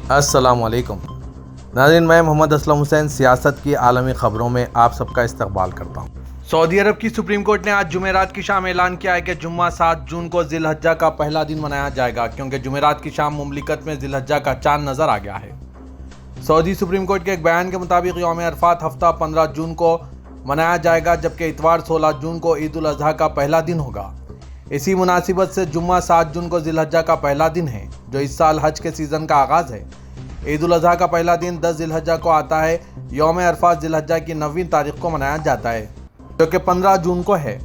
السلام علیکم ناظرین، میں محمد اسلم حسین سیاست کی عالمی خبروں میں آپ سب کا استقبال کرتا ہوں۔ سعودی عرب کی سپریم کورٹ نے آج جمعرات کی شام اعلان کیا ہے کہ جمعہ 7 جون کو ذی الحجہ کا پہلا دن منایا جائے گا، کیونکہ جمعرات کی شام مملکت میں ذی الحجہ کا چاند نظر آ گیا ہے۔ سعودی سپریم کورٹ کے ایک بیان کے مطابق یوم عرفات ہفتہ 15 جون کو منایا جائے گا، جبکہ اتوار 16 جون کو عید الاضحیٰ کا پہلا دن ہوگا۔ اسی مناسبت سے جمعہ 7 جون کو ذی الحجہ کا پہلا دن ہے، جو اس سال حج کے سیزن کا آغاز ہے۔ عید الاضحیٰ کا پہلا دن 10 ذی الحجہ کو آتا ہے۔ یوم عرفات ذی الحجہ کی 9ویں تاریخ کو منایا جاتا ہے، جو کہ 15 جون کو ہے۔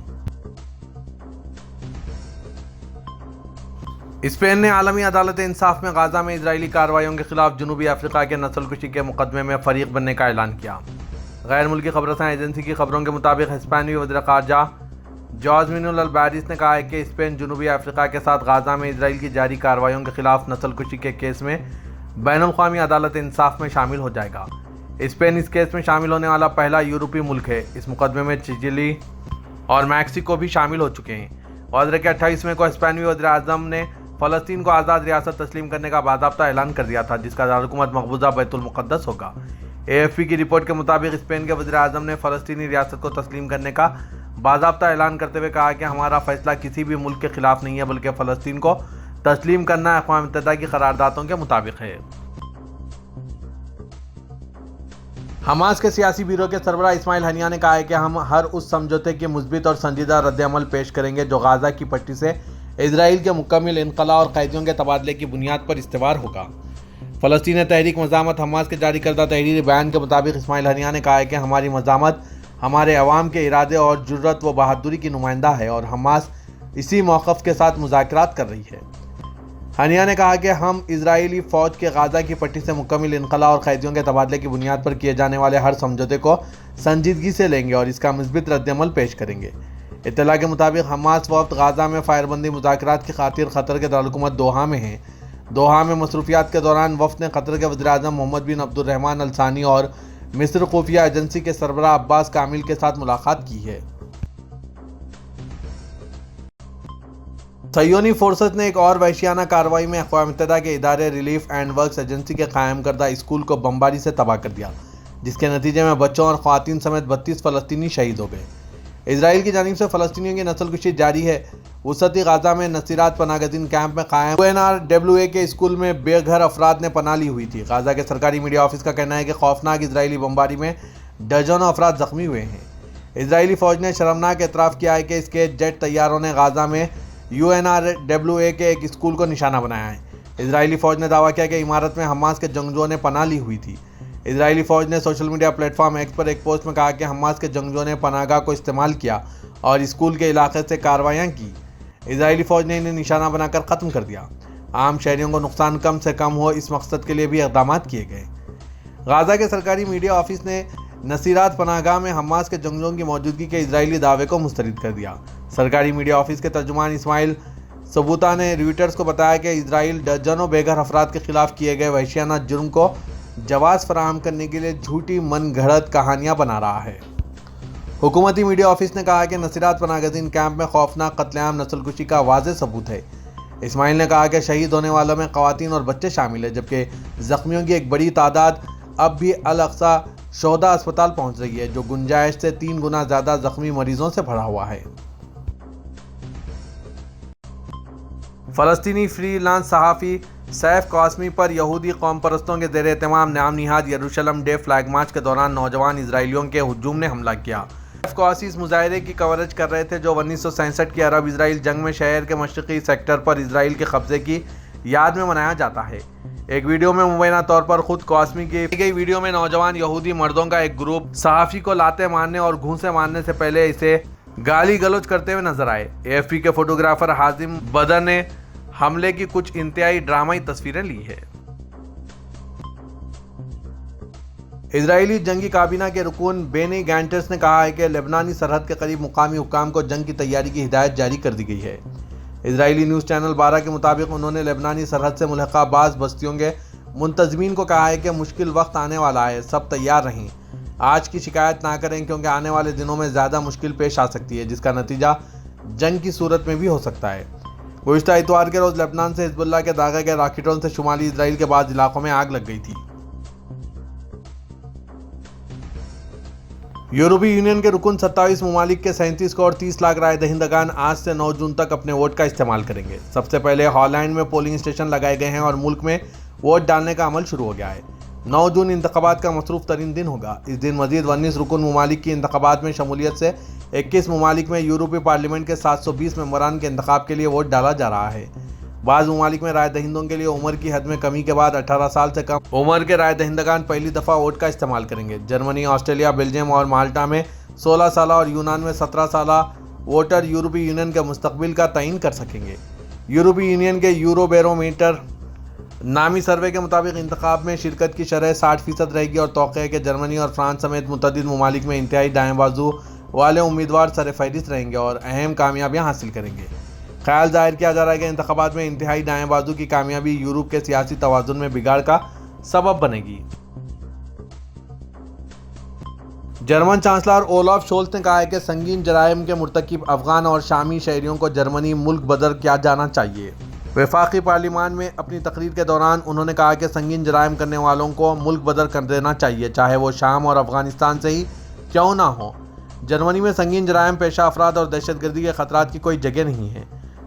اسپین نے عالمی عدالت انصاف میں غزہ میں اسرائیلی کارروائیوں کے خلاف جنوبی افریقہ کے نسل کشی کے مقدمے میں فریق بننے کا اعلان کیا۔ غیر ملکی خبررساں ایجنسی کی خبروں کے مطابق ہسپانوی وزیر خارجہ جوز مینول الباریس نے کہا ہے کہ اسپین جنوبی افریقہ کے ساتھ غزہ میں اسرائیل کی جاری کارروائیوں کے خلاف نسل کشی کے کیس میں بین الاقوامی عدالت انصاف میں شامل ہو جائے گا۔ اسپین اس کیس میں شامل ہونے والا پہلا یورپی ملک ہے۔ اس مقدمے میں چلی اور میکسیکو بھی شامل ہو چکے ہیں۔ واضح کہ 28 مئی کو ہسپانوی وزیر اعظم نے فلسطین کو آزاد ریاست تسلیم کرنے کا باضابطہ اعلان کر دیا تھا، جس کا دارالحکومت مقبوضہ بیت المقدس ہوگا۔ AFP کی رپورٹ کے مطابق اسپین کے وزیر اعظم نے فلسطینی ریاست کو تسلیم کرنے کا باضابطہ اعلان کرتے ہوئے کہا کہ ہمارا فیصلہ کسی بھی ملک کے خلاف نہیں ہے، بلکہ فلسطین کو تسلیم کرنا اقوام متحدہ کی قراردادوں کے مطابق ہے۔ حماس کے سیاسی بیورو کے سربراہ اسماعیل ہنیہ نے کہا ہے کہ ہم ہر اس سمجھوتے کی مثبت اور سنجیدہ رد عمل پیش کریں گے جو غزہ کی پٹی سے اسرائیل کے مکمل انخلاء اور قیدیوں کے تبادلے کی بنیاد پر استوار ہوگا۔ فلسطین تحریک مزاحمت حماس کے جاری کردہ تحریری بیان کے مطابق اسماعیل ہنیہ نے کہا ہے کہ ہماری مزاحمت ہمارے عوام کے ارادے اور جرأت و بہادری کی نمائندہ ہے اور حماس اسی موقف کے ساتھ مذاکرات کر رہی ہے۔ ہنیہ نے کہا کہ ہم اسرائیلی فوج کے غزہ کی پٹی سے مکمل انخلاء اور قیدیوں کے تبادلے کی بنیاد پر کیے جانے والے ہر سمجھوتے کو سنجیدگی سے لیں گے اور اس کا مثبت رد عمل پیش کریں گے۔ اطلاع کے مطابق حماس وفد غزہ میں فائر بندی مذاکرات کی خاطر قطر کے دارالحکومت دوحہ میں ہیں۔ دوحہ میں مصروفیات کے دوران وفد نے قطر کے وزیر اعظم محمد بن عبد الرحمن الثانی اور مصر خفیہ ایجنسی کے سربراہ عباس کامل کے ساتھ ملاقات کی ہے۔ صہیونی فورسز نے ایک اور وحشیانہ کارروائی میں اقوام متحدہ کے ادارے ریلیف اینڈ ورکس ایجنسی کے قائم کردہ اسکول کو بمباری سے تباہ کر دیا، جس کے نتیجے میں بچوں اور خواتین سمیت 32 فلسطینی شہید ہو گئے۔ اسرائیل کی جانب سے فلسطینیوں کی نسل کشی جاری ہے۔ وسطی غزہ میں نصیرات پناہ گزین کیمپ میں قائم UNRWA کے اسکول میں بے گھر افراد نے پناہ لی ہوئی تھی۔ غزہ کے سرکاری میڈیا آفس کا کہنا ہے کہ خوفناک اسرائیلی بمباری میں درجنوں افراد زخمی ہوئے ہیں۔ اسرائیلی فوج نے شرمناک اعتراف کیا ہے کہ اس کے جیٹ طیاروں نے غزہ میں UNRWA کے ایک اسکول کو نشانہ بنایا ہے۔ اسرائیلی فوج نے دعویٰ کیا کہ عمارت میں حماس کے جنگجوؤں نے پناہ لی ہوئی تھی۔ اسرائیلی فوج نے social media platform X پر ایک پوسٹ میں کہا کہ حماس کے جنگجوؤں نے پناہ گاہ کو استعمال کیا اور اسکول کے علاقے سے کارروائیاں کی۔ اسرائیلی فوج نے انہیں نشانہ بنا کر ختم کر دیا۔ عام شہریوں کو نقصان کم سے کم ہو، اس مقصد کے لیے بھی اقدامات کیے گئے۔ غزہ کے سرکاری میڈیا آفس نے نصیرات پناہ گاہ میں حماس کے جنگجوؤں کی موجودگی کے اسرائیلی دعوے کو مسترد کر دیا۔ سرکاری میڈیا آفس کے ترجمان اسماعیل ثبوتہ نے رویٹرز کو بتایا کہ اسرائیل درجنوں بے گھر افراد کے خلاف کیے گئے وحشیانہ جرم کو جواز فراہم کرنے کے لیے جھوٹی من گھڑت کہانیاں بنا رہا ہے۔ حکومتی میڈیا آفس نے کہا کہ نصیرات پناہ گزین کیمپ میں خوفناک قتل عام نسل کشی کا واضح ثبوت ہے۔ اسماعیل نے کہا کہ شہید ہونے والوں میں خواتین اور بچے شامل ہیں، جبکہ زخمیوں کی ایک بڑی تعداد اب بھی الاقصی شہداء اسپتال پہنچ رہی ہے، جو گنجائش سے 3 گنا زیادہ زخمی مریضوں سے بھرا ہوا ہے۔ فلسطینی فری لانس صحافی سیف قاسمی پر یہودی قوم پرستوں کے زیر اہتمام نام نہاد یروشلم ڈے فلیگ مارچ کے دوران نوجوان اسرائیلیوں کے ہجوم نے حملہ کیا۔ سیف قاسمی اس مظاہرے کی کوریج کر رہے تھے جو 1967 کی عرب اسرائیل جنگ میں شہر کے مشرقی سیکٹر پر اسرائیل کے قبضے کی یاد میں منایا جاتا ہے۔ ایک ویڈیو میں مبینہ طور پر خود قاسمی کی گئی ویڈیو میں نوجوان یہودی مردوں کا ایک گروپ صحافی کو لاتے مارنے اور گھونسے مارنے سے پہلے اسے گالی گلوچ کرتے ہوئے نظر آئے۔ AFP کے فوٹوگرافر حازم بدر نے حملے کی کچھ انتہائی ڈرامائی تصویریں لی ہیں۔ اسرائیلی جنگی کابینہ کے رکن بینی گینٹس نے کہا ہے کہ لبنانی سرحد کے قریب مقامی حکام کو جنگ کی تیاری کی ہدایت جاری کر دی گئی ہے۔ اسرائیلی نیوز چینل 12 کے مطابق انہوں نے لبنانی سرحد سے ملحقہ بعض بستیوں کے منتظمین کو کہا ہے کہ مشکل وقت آنے والا ہے، سب تیار رہیں۔ آج کی شکایت نہ کریں کیونکہ آنے والے دنوں میں زیادہ مشکل پیش آ سکتی ہے، جس کا نتیجہ جنگ کی صورت میں بھی ہو سکتا ہے۔ گزشتہ اتوار کے روز لبنان سے حزب اللہ کے داغے گئے راکٹوں سے شمالی اسرائیل کے بعض علاقوں میں آگ لگ گئی تھی۔ یورپی یونین کے رکن 27 ممالک کے 37 کروڑ 30 لاکھ رائے دہندگان آج سے 9 جون تک اپنے ووٹ کا استعمال کریں گے۔ سب سے پہلے ہالینڈ میں پولنگ اسٹیشن لگائے گئے ہیں اور ملک میں ووٹ ڈالنے کا عمل شروع ہو گیا ہے۔ 9 جون انتخابات کا مصروف ترین دن ہوگا۔ اس دن مزید 19 رکن ممالک کی انتخابات میں شمولیت سے 21 ممالک میں یورپی پارلیمنٹ کے 720 ممبران کے انتخاب کے لیے ووٹ ڈالا جا رہا ہے۔ بعض ممالک میں رائے دہندوں کے لیے عمر کی حد میں کمی کے بعد 18 سال سے کم عمر کے رائے دہندگان پہلی دفعہ ووٹ کا استعمال کریں گے۔ جرمنی، آسٹریلیا، بیلجیم اور مالٹا میں 16 سالہ اور یونان میں 17 سالہ ووٹر یورپی یونین کے مستقبل کا تعین کر سکیں گے۔ یورپی یونین کے یورو بیرومیٹر نامی سروے کے مطابق انتخاب میں شرکت کی شرح 60% رہے گی اور توقع ہے کہ جرمنی اور فرانس سمیت متعدد ممالک میں انتہائی دائیں بازو والے امیدوار سر فہرست رہیں گے اور اہم کامیابیاں حاصل کریں گے۔ خیال ظاہر کیا جا رہا ہے کہ انتخابات میں انتہائی دائیں بازو کی کامیابی یورپ کے سیاسی توازن میں بگاڑ کا سبب بنے گی۔ جرمن چانسلر اولاف شولز نے کہا ہے کہ سنگین جرائم کے مرتکب افغان اور شامی شہریوں کو جرمنی ملک بدر کیا جانا چاہیے۔ وفاقی پارلیمان میں اپنی تقریر کے دوران انہوں نے کہا کہ سنگین جرائم کرنے والوں کو ملک بدر کر دینا چاہیے، چاہے وہ شام اور افغانستان سے ہی کیوں نہ ہو۔ جرمنی میں سنگین جرائم پیشہ افراد اور دہشت گردی کے خطرات کی کوئی جگہ نہیں ہے۔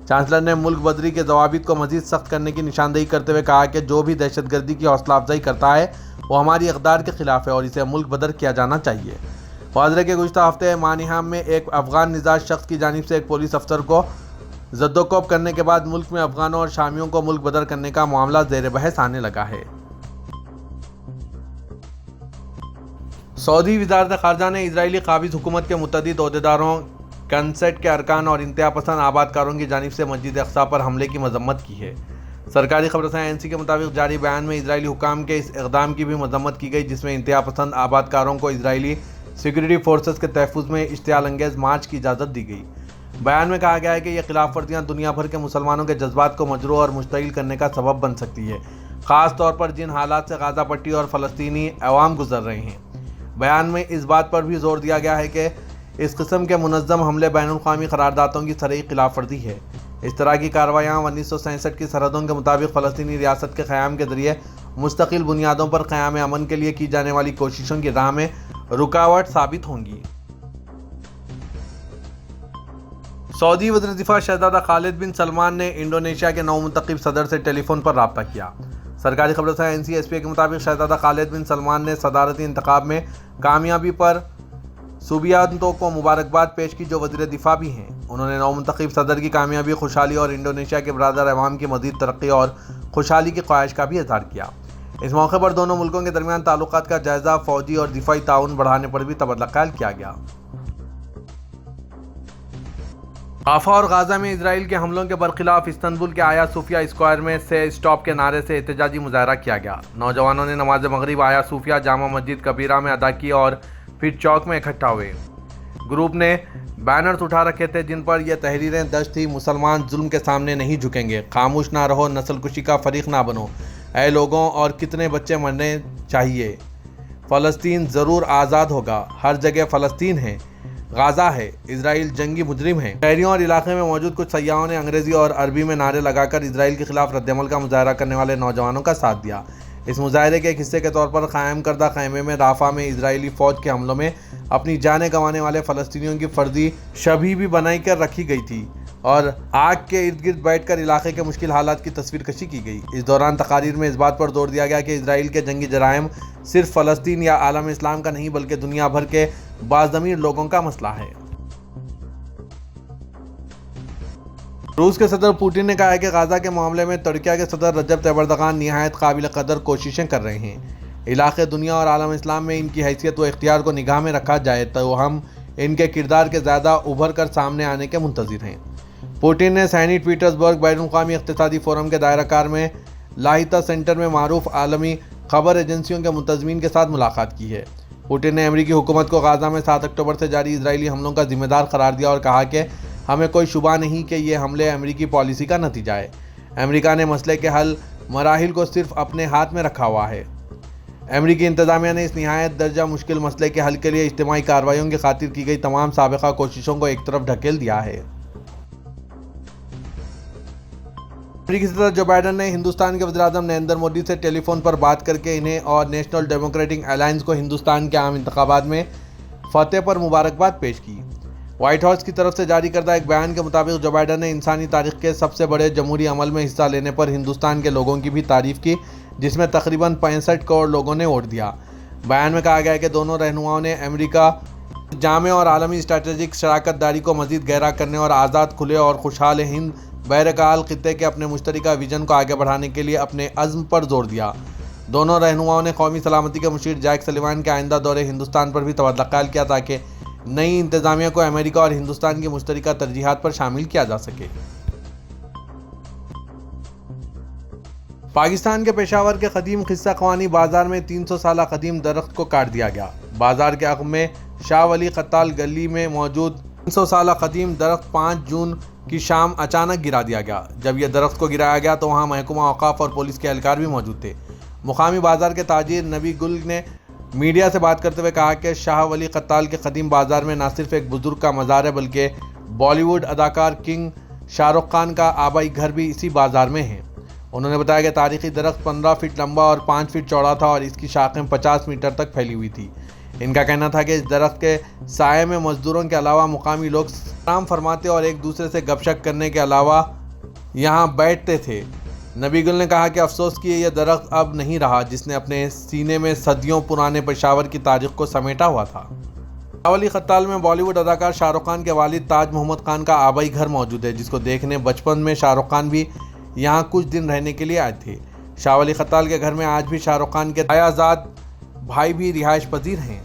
چانسلر نے ملک بدری کے ضوابط کو مزید سخت کرنے کی نشاندہی کرتے ہوئے کہا کہ جو بھی دہشت گردی کی حوصلہ افزائی کرتا ہے وہ ہماری اقدار کے خلاف ہے اور اسے ملک بدر کیا جانا چاہیے۔ واضح ہے کہ گزشتہ ہفتے مانیہام میں ایک افغان نژاد شخص کی جانب سے ایک پولیس افسر کو زدوکوب کرنے کے بعد ملک میں افغانوں اور شامیوں کو ملک بدر کرنے کا معاملہ زیر بحث آنے لگا ہے۔ سعودی وزارت خارجہ نے اسرائیلی قابض حکومت کے متعدد عہدیداروں، کنسٹ کے ارکان اور انتہا پسند آباد کاروں کی جانب سے مسجد اقصیٰ پر حملے کی مذمت کی ہے۔ سرکاری خبر رساں NC کے مطابق جاری بیان میں اسرائیلی حکام کے اس اقدام کی بھی مذمت کی گئی جس میں انتہا پسند آباد کاروں کو اسرائیلی سیکورٹی فورسز کے تحفظ میں اشتعال انگیز مارچ کی اجازت دی گئی۔ بیان میں کہا گیا ہے کہ یہ خلاف ورزیاں دنیا بھر کے مسلمانوں کے جذبات کو مجروح اور مشتعل کرنے کا سبب بن سکتی ہے، خاص طور پر جن حالات سے غزہ پٹی اور فلسطینی عوام گزر رہے ہیں۔ بیان میں اس بات پر بھی زور دیا گیا ہے کہ اس قسم کے منظم حملے بین الاقوامی قراردادوں کی صریح خلاف ورزی ہے۔ اس طرح کی کارروائیاں 1967 کی سرحدوں کے مطابق فلسطینی ریاست کے قیام کے ذریعے مستقل بنیادوں پر قیام امن کے لیے کی جانے والی کوششوں کی راہ میں رکاوٹ ثابت ہوں گی۔ سعودی وزیر دفاع شہزادہ خالد بن سلمان نے انڈونیشیا کے نومنتخب صدر سے ٹیلی فون پر رابطہ کیا۔ سرکاری خبر رساں NCSPA کے مطابق شہزادہ خالد بن سلمان نے صدارتی انتخاب میں کامیابی پر سوبیانتوں کو مبارکباد پیش کی جو وزیر دفاع بھی ہیں۔ انہوں نے نومنتخب صدر کی کامیابی، خوشحالی اور انڈونیشیا کے برادر عوام کی مزید ترقی اور خوشحالی کی خواہش کا بھی اظہار کیا۔ اس موقع پر دونوں ملکوں کے درمیان تعلقات کا جائزہ، فوجی اور دفاعی تعاون بڑھانے پر بھی تبادلہ خیال کیا گیا۔ رافع اور غزہ میں اسرائیل کے حملوں کے برخلاف استنبول کے آیا صوفیہ اسکوائر میں سے اسٹاپ کے نعرے سے احتجاجی مظاہرہ کیا گیا۔ نوجوانوں نے نماز مغرب آیا صوفیہ جامع مسجد کبیرہ میں ادا کی اور پھر چوک میں اکٹھا ہوئے۔ گروپ نے بینرز اٹھا رکھے تھے جن پر یہ تحریریں درج تھیں: مسلمان ظلم کے سامنے نہیں جھکیں گے، خاموش نہ رہو، نسل کشی کا فریق نہ بنو، اے لوگوں اور کتنے بچے مرنے چاہیے، فلسطین ضرور آزاد ہوگا، ہر جگہ فلسطین ہے، غزہ ہے، اسرائیل جنگی مجرم ہے۔ شہریوں اور علاقے میں موجود کچھ سیاحوں نے انگریزی اور عربی میں نعرے لگا کر اسرائیل کے خلاف رد عمل کا مظاہرہ کرنے والے نوجوانوں کا ساتھ دیا۔ اس مظاہرے کے ایک حصے کے طور پر قائم کردہ خیمے میں رافع میں اسرائیلی فوج کے حملوں میں اپنی جانیں گنوانے والے فلسطینیوں کی فرضی شبیہ بھی بنائی کر رکھی گئی تھی اور آگ کے ارد گرد بیٹھ کر علاقے کے مشکل حالات کی تصویر کشی کی گئی۔ اس دوران تقاریر میں اس بات پر زور دیا گیا کہ اسرائیل کے جنگی جرائم صرف فلسطین یا عالم اسلام کا نہیں بلکہ دنیا بھر کے باضمیر لوگوں کا مسئلہ ہے۔ روس کے صدر پوٹن نے کہا ہے کہ غزہ کے معاملے میں ترکیہ کے صدر رجب طیب اردوغان نہایت قابل قدر کوششیں کر رہے ہیں۔ علاقے، دنیا اور عالم اسلام میں ان کی حیثیت و اختیار کو نگاہ میں رکھا جائے تو ہم ان کے کردار کے زیادہ ابھر کر سامنے آنے کے منتظر ہیں۔ پوٹن نے سینٹ پیٹرزبرگ بین الاقوامی اقتصادی فورم کے دائرہ کار میں لاہیتا سینٹر میں معروف عالمی خبر ایجنسیوں کے منتظمین کے ساتھ ملاقات کی ہے۔ پوٹن نے امریکی حکومت کو غزہ میں 7 اکتوبر سے جاری اسرائیلی حملوں کا ذمہ دار قرار دیا اور کہا کہ ہمیں کوئی شبہ نہیں کہ یہ حملے امریکی پالیسی کا نتیجہ ہے۔ امریکہ نے مسئلے کے حل مراحل کو صرف اپنے ہاتھ میں رکھا ہوا ہے۔ امریکی انتظامیہ نے اس نہایت درجہ مشکل مسئلے کے حل کے لیے اجتماعی کارروائیوں کی خاطر کی گئی تمام سابقہ کوششوں کو ایک طرف ڈھکیل دیا ہے۔ امریکی صدر جو بائیڈن نے ہندوستان کے وزیراعظم نریندر مودی سے ٹیلی فون پر بات کر کے انہیں اور نیشنل ڈیموکریٹک الائنس کو ہندوستان کے عام انتخابات میں فتح پر مبارکباد پیش کی۔ وائٹ ہاؤس کی طرف سے جاری کردہ ایک بیان کے مطابق جو بائیڈن نے انسانی تاریخ کے سب سے بڑے جمہوری عمل میں حصہ لینے پر ہندوستان کے لوگوں کی بھی تعریف کی، جس میں تقریباً 65 کروڑ لوگوں نے ووٹ دیا۔ بیان میں کہا گیا ہے کہ دونوں رہنماؤں نے امریکہ جامع اور عالمی اسٹریٹجک شراکت داری کو مزید گہرا کرنے اور آزاد، کھلے اور خوشحال ہند بحرکال خطے کے اپنے مشترکہ ویژن کو آگے بڑھانے کے لیے اپنے عزم پر زور دیا۔ دونوں رہنماؤں نے قومی سلامتی کے مشیر جیک سلیوان کے آئندہ دورے ہندوستان پر بھی تبادلہ خیال کیا تاکہ نئی انتظامیہ کو امریکہ اور ہندوستان کی مشترکہ ترجیحات پر شامل کیا جا سکے۔ پاکستان کے پشاور کے قدیم قصہ خوانی بازار میں 300 سالہ قدیم درخت کو کاٹ دیا گیا۔ بازار کے عقب میں شاہ ولی قتال گلی میں موجود 300 سالہ قدیم درخت 5 جون کی شام اچانک گرا دیا گیا۔ جب یہ درخت کو گرایا گیا تو وہاں محکمہ اوقاف اور پولیس کے اہلکار بھی موجود تھے۔ مقامی بازار کے تاجر نبی گل نے میڈیا سے بات کرتے ہوئے کہا کہ شاہ ولی قتال کے قدیم بازار میں نہ صرف ایک بزرگ کا مزار ہے بلکہ بالی ووڈ اداکار کنگ شاہ رخ خان کا آبائی گھر بھی اسی بازار میں ہے۔ انہوں نے بتایا کہ تاریخی درخت 15 فٹ لمبا اور 5 فٹ چوڑا تھا اور اس کی شاخیں 50 میٹر تک پھیلی ہوئی تھی۔ ان کا کہنا تھا کہ اس درخت کے سائے میں مزدوروں کے علاوہ مقامی لوگ آرام فرماتے اور ایک دوسرے سے گپ شپ کرنے کے علاوہ یہاں بیٹھتے تھے۔ نبی گل نے کہا کہ افسوس کہ یہ درخت اب نہیں رہا جس نے اپنے سینے میں صدیوں پرانے پشاور کی تاریخ کو سمیٹا ہوا تھا۔ شاہ ولی قتال میں بالی ووڈ اداکار شاہ رخ خان کے والد تاج محمد خان کا آبائی گھر موجود ہے، جس کو دیکھنے بچپن میں شاہ رخ خان بھی یہاں کچھ دن رہنے کے لیے آئے تھے۔ شاہ ولی قتال کے گھر میں آج بھی شاہ رخ خان کے دایا زاد بھائی بھی رہائش پذیر ہیں۔